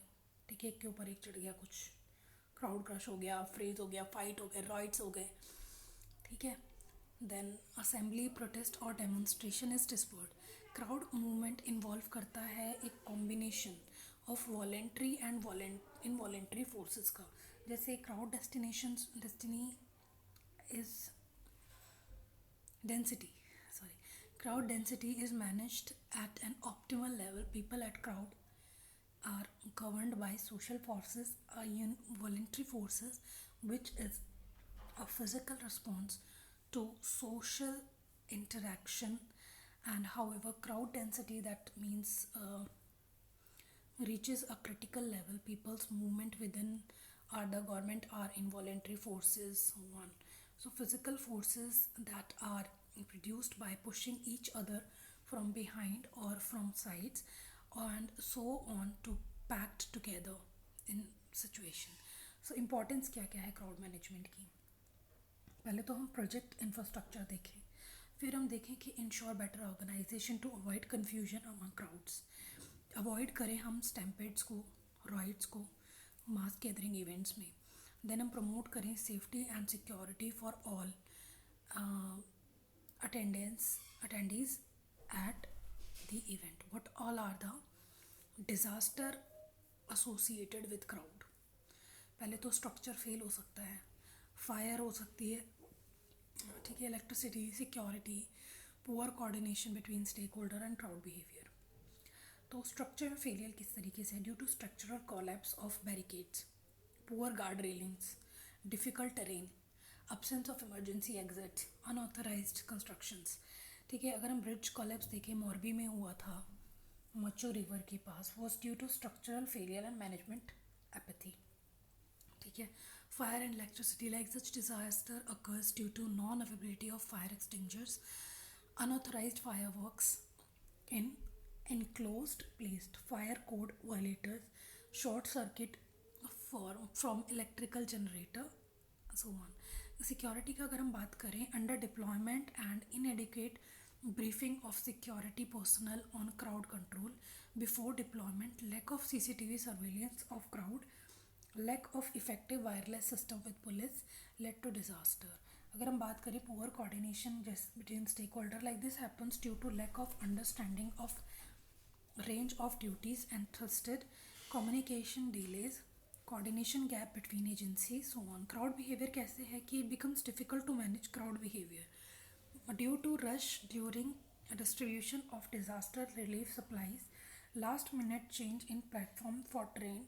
ठीक है, एक के ऊपर एक चढ़ गया, कुछ क्राउड क्रश हो गया, फ्रीज हो गया, फाइट हो गए, राइट्स हो गए। ठीक है, देन असेंबली, प्रोटेस्ट और demonstration is dispersed. Crowd movement involve करता है एक combination of voluntary and involuntary forces का। जैसे crowd destiny is density, crowd density is managed at an optimal level. People at crowd are governed by social forces, voluntary forces, which is a physical response to social interaction. And however crowd density, that means reaches a critical level, people's movement within the government are involuntary forces, so on. So physical forces that are produced by pushing each other from behind or from sides and so on to packed together in situation. So importance क्या क्या है क्राउड मैनेजमेंट की। पहले तो हम प्रोजेक्ट इंफ्रास्ट्रक्चर देखें, फिर हम देखें कि ensure better organisation to avoid confusion among crowds. Avoid करें हम स्टैम्पेड्स को, राइट्स को, मास गैदरिंग इवेंट्स में। देन हम प्रमोट करें safety and security for all attendees at the event. What all are the disaster associated with crowd? पहले तो स्ट्रक्चर फेल हो सकता है, फायर हो सकती है, ठीक है, electricity, security, poor coordination between stakeholder and crowd behaviour. तो स्ट्रक्चर फेलियर किस तरीके से, due to structural collapse of barricades, poor guard railings, difficult terrain, absence of emergency exit, unauthorised constructions. ठीक है, अगर हम ब्रिज कोलैप्स देखें, मोरबी में हुआ था मच्चू रिवर के पास, was due to structural failure and management apathy. ठीक है, fire and electricity, like such disaster occurs due to non availability of fire extinguishers, unauthorized fireworks in enclosed placed, fire code violators, short circuit from electrical generator, so on. Security का अगर हम बात करें, under deployment and इनएडिक्वेट briefing of security personnel on crowd control before deployment, lack of CCTV surveillance of crowd, lack of effective wireless system with police led to disaster. अगर हम बात करें poor coordination between stakeholder, like this happens due to lack of understanding of range of duties and trusted communication delays, coordination gap between agencies, so on. Crowd behavior कैसे है कि it becomes difficult to manage crowd behavior due to rush during distribution of disaster relief supplies, last minute change in platform for train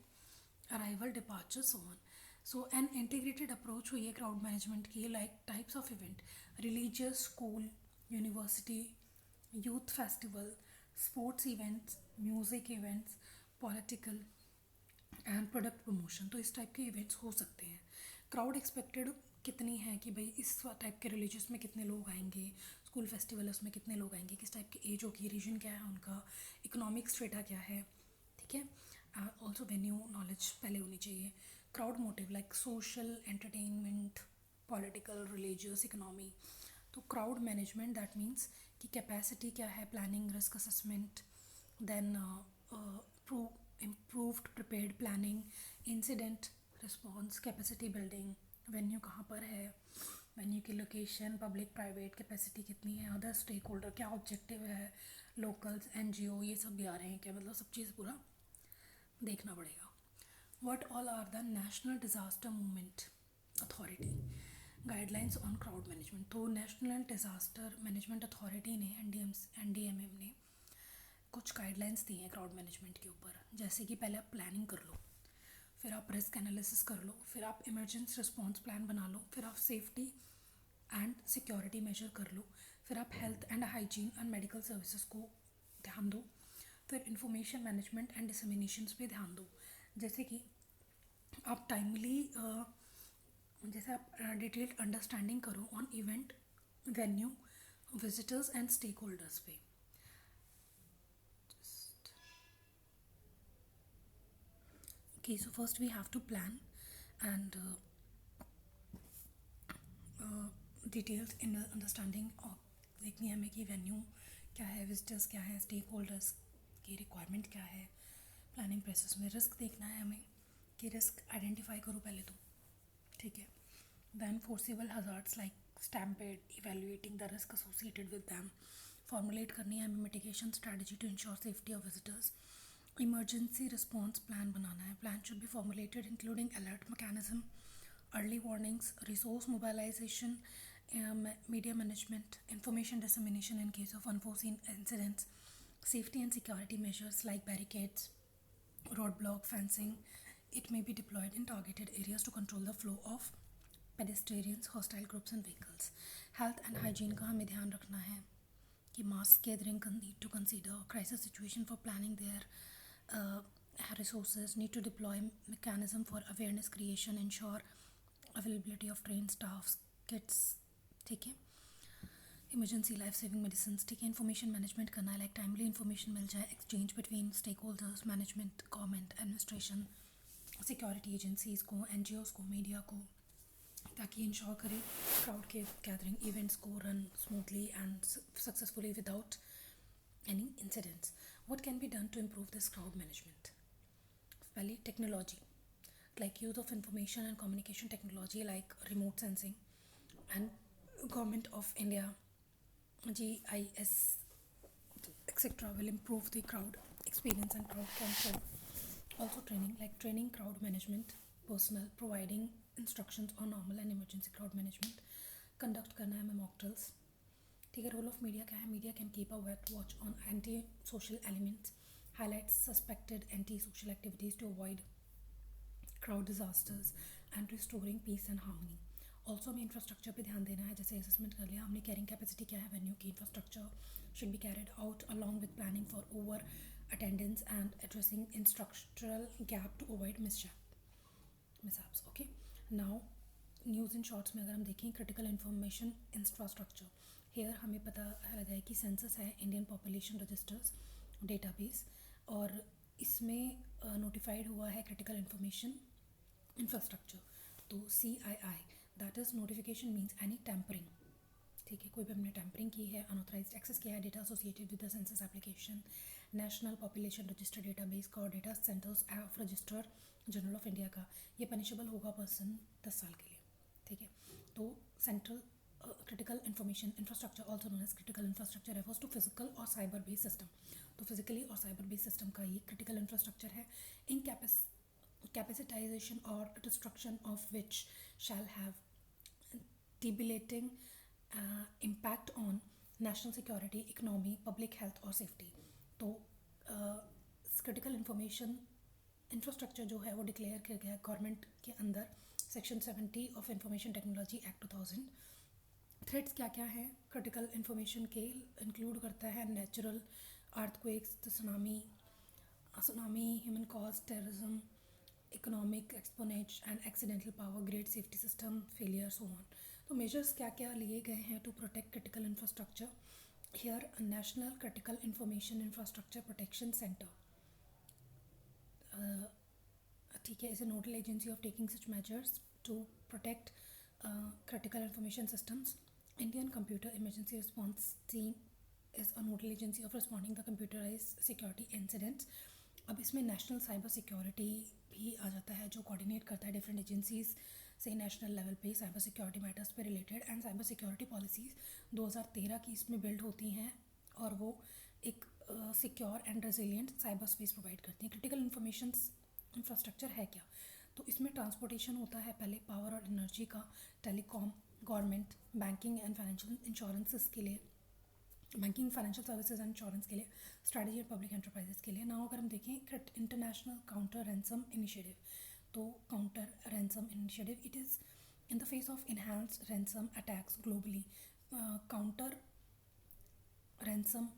arrival, departure, so on. So an integrated approach हुई है crowd management की, like types of event, religious, school, university, youth festival, sports events, music events, political and product promotion. तो इस टाइप के इवेंट्स हो सकते हैं। क्राउड एक्सपेक्टेड कितनी है कि भाई इस टाइप के रिलीजियस में कितने लोग आएंगे, स्कूल फेस्टिवल उसमें कितने लोग आएंगे, किस टाइप की एज होगी, रीजन क्या है उनका, इकोनॉमिक स्ट्रेटा क्या है। ठीक है, ऑल्सो वेन्यू नॉलेज पहले होनी चाहिए। Crowd motive like social, entertainment, political, religious, economy. तो क्राउड मैनेजमेंट दैट मीन्स कि कैपेसिटी क्या है, planning, risk assessment, then improved prepared planning, incident response, capacity building, venue कहाँ पर है, वेन्यू की लोकेशन, पब्लिक प्राइवेट कैपेसिटी कितनी है, अदर स्टेक होल्डर क्या ऑब्जेक्टिव है, लोकल्स, NGO, ये सब भी आ रहे हैं क्या, मतलब सब चीज़ पूरा देखना पड़ेगा। What all are the national disaster movement authority guidelines on crowd management. तो नेशनल डिज़ास्टर मैनेजमेंट अथॉरिटी ने NDMM ने कुछ गाइडलाइंस दी हैं क्राउड मैनेजमेंट के ऊपर, जैसे कि पहले आप प्लानिंग कर लो, फिर आप रिस्क एनालिसिस कर लो, फिर आप इमरजेंसी रिस्पॉन्स प्लान बना लो, फिर आप सेफ्टी एंड सिक्योरिटी मेजर कर लो, फिर आप health and hygiene and medical services को ध्यान दो, फिर इंफॉर्मेशन मैनेजमेंट एंड डिसमिनेशंस पे ध्यान दो। जैसे कि आप टाइमली जैसे आप डिटेल्ड अंडरस्टैंडिंग करो on event, venue, visitors and stakeholders पे। Okay, so first we have to plan and details in understanding देखनी है हमें कि वेन्यू क्या है, विजिटर्स क्या है, स्टेक होल्डर्स की रिक्वायरमेंट क्या है। प्लानिंग प्रोसेस में रिस्क देखना है हमें कि रिस्क आइडेंटिफाई करो पहले तो, ठीक है। Then foreseeable hazards like stampede, evaluating the risk associated with them. Formulate करनी है हमें mitigation strategy to ensure safety of visitors. Emergency response plan बनाना है। Plan should be formulated including alert mechanism, early warnings, resource mobilisation, media management, information dissemination in case of unforeseen incidents, safety and security measures like barricades, roadblock, fencing. It may be deployed in targeted areas to control the flow of pedestrians, hostile groups and vehicles. Health and hygiene का हमें ध्यान रखना है कि mass gathering need to consider crisis situation for planning their resources, need to deploy mechanism for awareness creation, ensure availability of trained staffs, kits, ठीक है। इमरजेंसी लाइफ सेविंग मेडिसिन, ठीक है। इन्फॉर्मेशन मैनेजमेंट करना है, लाइक टाइमली इन्फॉर्मेशन मिल जाए, exchange between stakeholders, management, government, administration, security agencies को, NGOs को, मीडिया को, ताकि इंश्योर करें क्राउड के गैदरिंग इवेंट्स को run smoothly and successfully without any incidents. What can be done to improve this crowd management? पहले technology, like use of information and communication technology like remote sensing and Government of India, GIS, etc. will improve the crowd experience and crowd control. Also training, like training crowd management personnel, providing instructions on normal and emergency crowd management, conduct करना है हमें मॉक ड्रिल्स। ठीक है, रोल ऑफ मीडिया क्या है? Media can keep a wait watch on anti social elements, highlight suspected anti social activities to avoid crowd disasters and restoring peace and harmony. Also हमें इंफ्रास्ट्रक्चर पे ध्यान देना है, जैसे असेसमेंट कर लिया हमने, कैरिंग कैपेसिटी क्या है वेन्यू की, infrastructure should be carried out along with planning for over attendance and addressing infrastructural gap to avoid mishaps. Okay, now news in shorts में अगर हम देखें, क्रिटिकल इंफॉर्मेशन इंफ्रास्ट्रक्चर, हेयर हमें पता लगा है कि सेंसस है इंडियन पॉपुलेशन रजिस्टर्स डेटाबेस, और इसमें नोटिफाइड हुआ है क्रिटिकल इंफॉर्मेशन इंफ्रास्ट्रक्चर। तो CII, that is notification means any tampering. ठीक है, कोई भी हमने टैम्परिंग की है, अनऑथराइज्ड एक्सेस किया है data associated with the census application, national population register database का और data centres of register general of India का, ये पनिशेबल होगा पर्सन 10 साल के लिए। ठीक है, तो central critical information infrastructure also known as critical infrastructure refers to physical और साइबर बेस्ड सिस्टम। तो फिजिकली और साइबर बेस्ड सिस्टम का ये क्रिटिकल इंफ्रास्ट्रक्चर है, in capacitization or destruction of which shall have debilitating impact on national security, economy, public health और safety। तो critical information इंफ्रास्ट्रक्चर जो है वो डिक्लेयर किया गया है गवर्नमेंट के अंदर, section 70 of information technology act 2000। Threats क्या क्या है क्रिटिकल इंफॉर्मेशन के? इंक्लूड करता है natural earthquakes, tsunami, human cause terrorism, economic exponent and accidental power grid, safety system failure, so on. तो मेजर्स क्या क्या लिए गए हैं to protect critical infrastructure? Here national critical information infrastructure protection centre, ठीक है, is a nodal agency of taking such measures to protect critical information systems. Indian Computer Emergency Response Team is a nodal agency of responding to computerized security incidents. अब इसमें नेशनल साइबर सिक्योरिटी भी आ जाता है, जो कोऑर्डिनेट करता है डिफरेंट एजेंसीज से नेशनल लेवल पे साइबर सिक्योरिटी मैटर्स पे related, and cyber security policies 2013 की इसमें बिल्ड होती हैं, और वो एक secure and resilient cyber space provide करती हैं। क्रिटिकल इंफॉर्मेशन इंफ्रास्ट्रक्चर है क्या? तो इसमें ट्रांसपोर्टेशन होता है पहले, पावर और एनर्जी का, telecom, government, banking and financial insurances के लिए, banking financial services and insurance के लिए, स्ट्रेटजी एंड पब्लिक एंटरप्राइजेस के लिए। नाउ अगर हम देखें इंटरनेशनल काउंटर रैंसम इनिशिएटिव, तो counter ransom initiative it is in the face of enhanced ransom attacks globally, counter ransom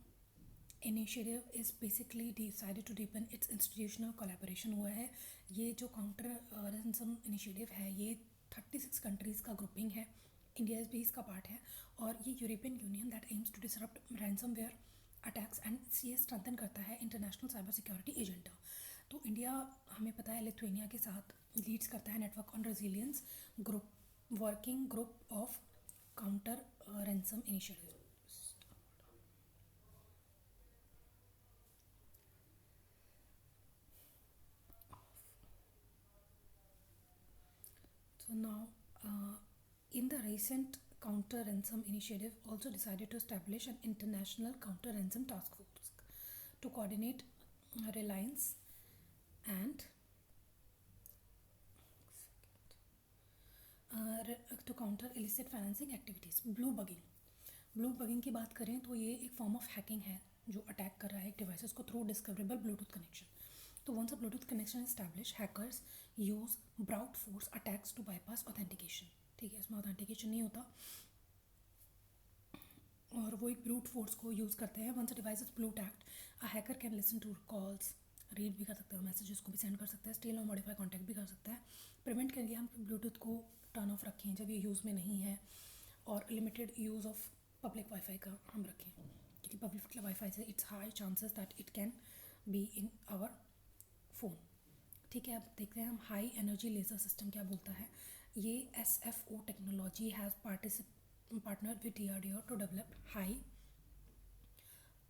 initiative is basically decided to deepen its institutional collaboration हुआ है। ये जो काउंटर रैंसम इनिशिएटिव है ये 36 कंट्रीज़ का ग्रुपिंग है, इंडिया भी इसका पार्ट है, और ये European Union that aims to disrupt ransomware attacks and ये स्ट्रेंथन करता है इंटरनेशनल साइबर सिक्योरिटी एजेंडा। तो इंडिया हमें पता है लिथुआनिया के साथ लीड्स करता है network on resilience group, working group of counter ransom initiative. So now, in the recent counter ransom initiative, also decided to establish an international counter ransom task force to coordinate reliance and to counter illicit financing activities. Blue bugging की बात करें तो ये एक फॉर्म ऑफ हैकिंग है जो अटैक कर रहा है डिवाइसेस को थ्रू डिस्कवरेबल ब्लूटूथ कनेक्शन। तो once a Bluetooth connection establish, hackers use brute force attacks to bypass authentication. ठीक है, इसमें ऑथेंटिकेशन नहीं होता और वो एक ब्रूट फोर्स को यूज़ करते हैं। Once a device is blue tagged, a hacker can listen to calls, read भी कर सकते हो, मैसेजेस को भी सेंड कर सकता है, स्टील और मॉडिफाई कॉन्टैक्ट भी कर सकता है। प्रिवेंट के लिए हम ब्लूटूथ को टर्न ऑफ रखें जब ये यूज़ में नहीं है, और limited use of public wifi का हम रखें, क्योंकि पब्लिक वाईफाई से it's high chances that it can be in our phone. ठीक है, अब देखते हैं हम हाई एनर्जी लेज़र सिस्टम क्या बोलता है। ये SFO technology has partnered with DRDO to develop high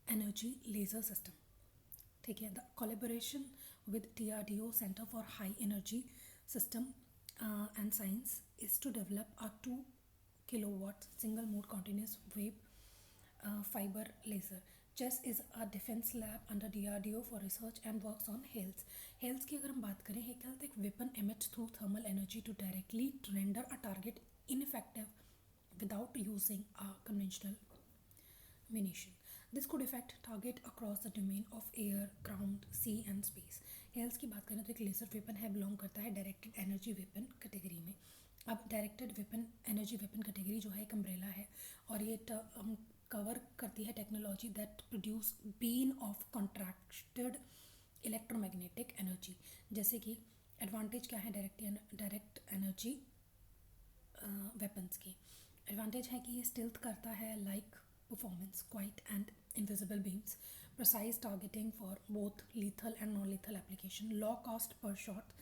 energy laser system. ठीक है, the collaboration with DRDO Center for High Energy System and Science is to develop a 2 kilowatt single mode continuous wave fiber laser. CHESS is a defense lab under DRDO for research and works on health. Health की अगर हम बात करें, health एक weapon emits through thermal energy to directly render a target ineffective without using a conventional munition. This could affect target across the domain of air, ground, sea and space. हेल्स की बात करें तो एक लेज़र वेपन है, बिलोंग करता है डायरेक्टेड एनर्जी वेपन कैटेगरी में. अब directed weapon energy weapon category जो है एक अम्ब्रेला है और ये कवर करती है technology that produce beam of contracted electromagnetic energy. जैसे कि एडवांटेज क्या है डायरेक्ट एनर्जी वेपन्स की? एडवांटेज है कि ये स्टिल्थ करता है, like performance, quiet and invisible beams, precise targeting for both lethal and non lethal application, low cost per shot,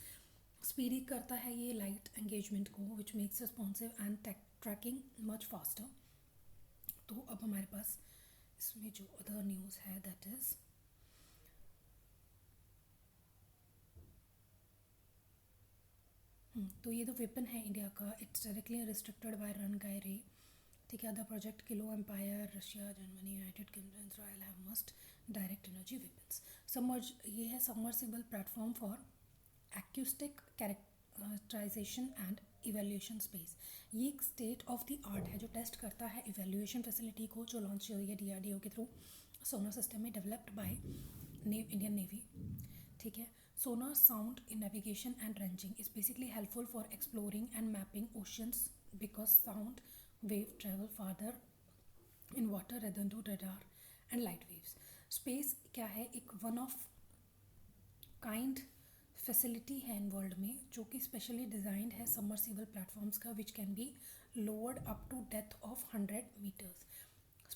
speedy करता है ये लाइट एंगेजमेंट को, which makes responsive and tracking much faster. तो अब हमारे पास इसमें जो अदर न्यूज़ है दैट इज़ तो ये तो वेपन है इंडिया का, इट्स डायरेक्टली रिस्ट्रिक्टेड बाय रन गाय रे. ठीक है. अदर प्रोजेक्ट किलो एम्पायर, Russia, Germany, United Kingdom, Israel have must direct energy weapons. Submerge ये है submersible platform for acoustic characterisation and evaluation space. ये एक स्टेट ऑफ द आर्ट है जो टेस्ट करता है इवेल्यूएशन फैसिलिटी को, जो लॉन्च हुई है DRDO के थ्रू सोलर सिस्टम में, डेवलप्ड बाय इंडियन नेवी. ठीक है. Sonar sound in navigation and ranging is basically helpful for exploring and mapping oceans because sound wave travel farther in water rather than to radar and light waves. Space क्या है? एक one of kind facility है इन वर्ल्ड में जो कि स्पेशली डिज़ाइंड है सबमर्सिबल प्लेटफॉर्म्स का, which can be lowered up to depth of 100 meters.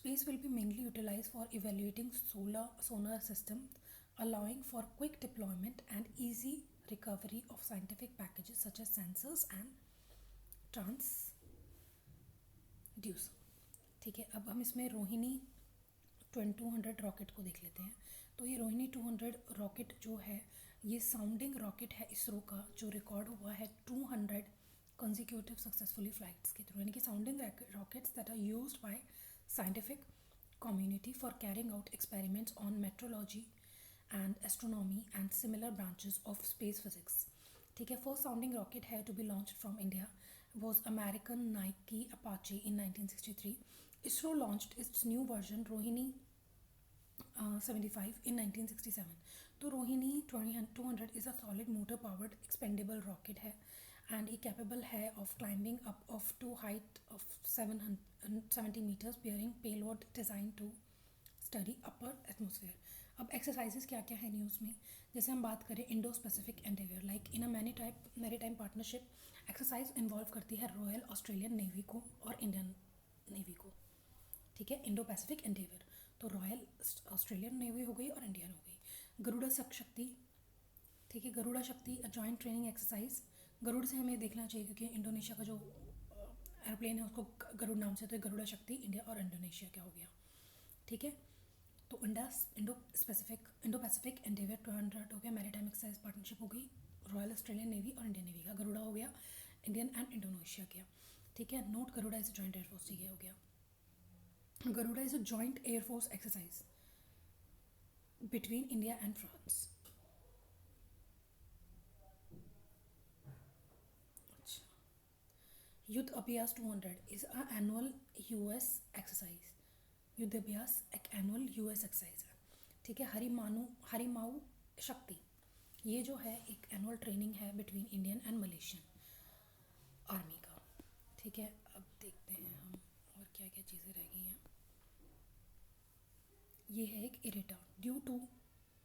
Space will be mainly utilized for evaluating sonar system, allowing for quick deployment and easy recovery of scientific packages such as sensors and transducer. ठीक है. अब हम इसमें रोहिणी 200 रॉकेट को देख लेते हैं. तो ये रोहिणी 200 रॉकेट जो है ये साउंडिंग रॉकेट है इसरो का, जो रिकॉर्ड हुआ है 200 consecutive successfully flights के थ्रू. यानी कि sounding rockets that are used by scientific community for carrying out experiments on meteorology and astronomy and similar branches of space physics. ठीक है. फर्स्ट साउंडिंग रॉकेट है to be launched from India was American Nike Apache in 1963. ISRO launched its new version Rohini 75 in 1967. तो Rohini 200 is a solid motor powered expendable rocket है and ये capable है of climbing up of to height of 770 meters bearing payload designed to study upper atmosphere. अब एक्सरसाइजेस क्या क्या है न्यूज़ में? जैसे हम बात करें Indo specific Endeavour, like in a maritime partnership, exercise involve करती है रॉयल ऑस्ट्रेलियन नेवी को और इंडियन नेवी को. ठीक है. इंडो पैसिफिक एंडेवर तो रॉयल ऑस्ट्रेलियन नेवी हो गई और इंडियन हो गई. गरुड़ा शक्ति. ठीक है. Garuda Shakti a joint training exercise. Garuda से हमें देखना चाहिए क्योंकि इंडोनेशिया का जो एयरप्लेन है उसको गरुड़ नाम से, तो गरुड़ा शक्ति इंडिया और इंडोनेशिया क्या हो गया. ठीक है. तो इंडो पैसिफिक एंडेवर 200 हो गया, मैरीटाइम एक्सरसाइज पार्टनरशिप हो गई रॉयल ऑस्ट्रेलियन नेवी और इंडियन नेवी का. गरुड़ा हो गया इंडियन एंड इंडोनेशिया का. ठीक है. Note Garuda is joint air force. ठीक है, हो गया. Garuda is a joint air force exercise between India and France. युद्ध अभ्यास 200 is a annual US exercise. युद्ध अभ्यास एक एनुअल US एक्सरसाइज है. ठीक है. हरिमाऊ शक्ति ये जो है एक एनुअल ट्रेनिंग है between Indian and Malaysian army का. ठीक है. अब देखते हैं हम और क्या क्या चीज़ें रह गई हैं. ये है एक errata due to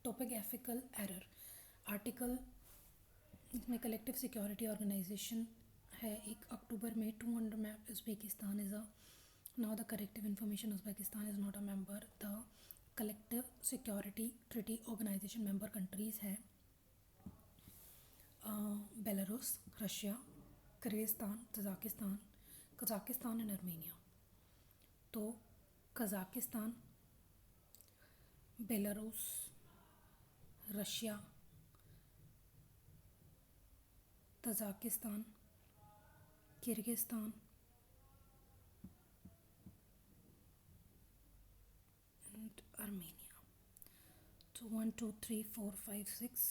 topographical error article इसमें कलेक्टिव सिक्योरिटी ऑर्गेनाइजेशन है. 1 अक्टूबर में 200 में Uzbekistan is a now the corrective information Uzbekistan is not a member. The collective security treaty organization member countries है Belarus, Russia, Kyrgyzstan, Kazakhstan and Armenia. तो Kazakhstan, Belarus, Russia, Tajikistan, Kyrgyzstan and Armenia. So 1 2 3 4 5 6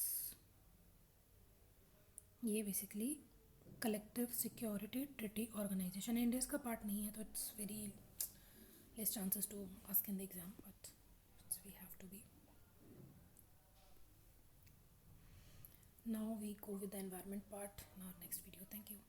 ये basically collective security treaty organisation. India इसका पार्ट नहीं है, तो it's very less chances to ask in the exam, but we have to be. Now we go with the environment part in our next video. Thank you.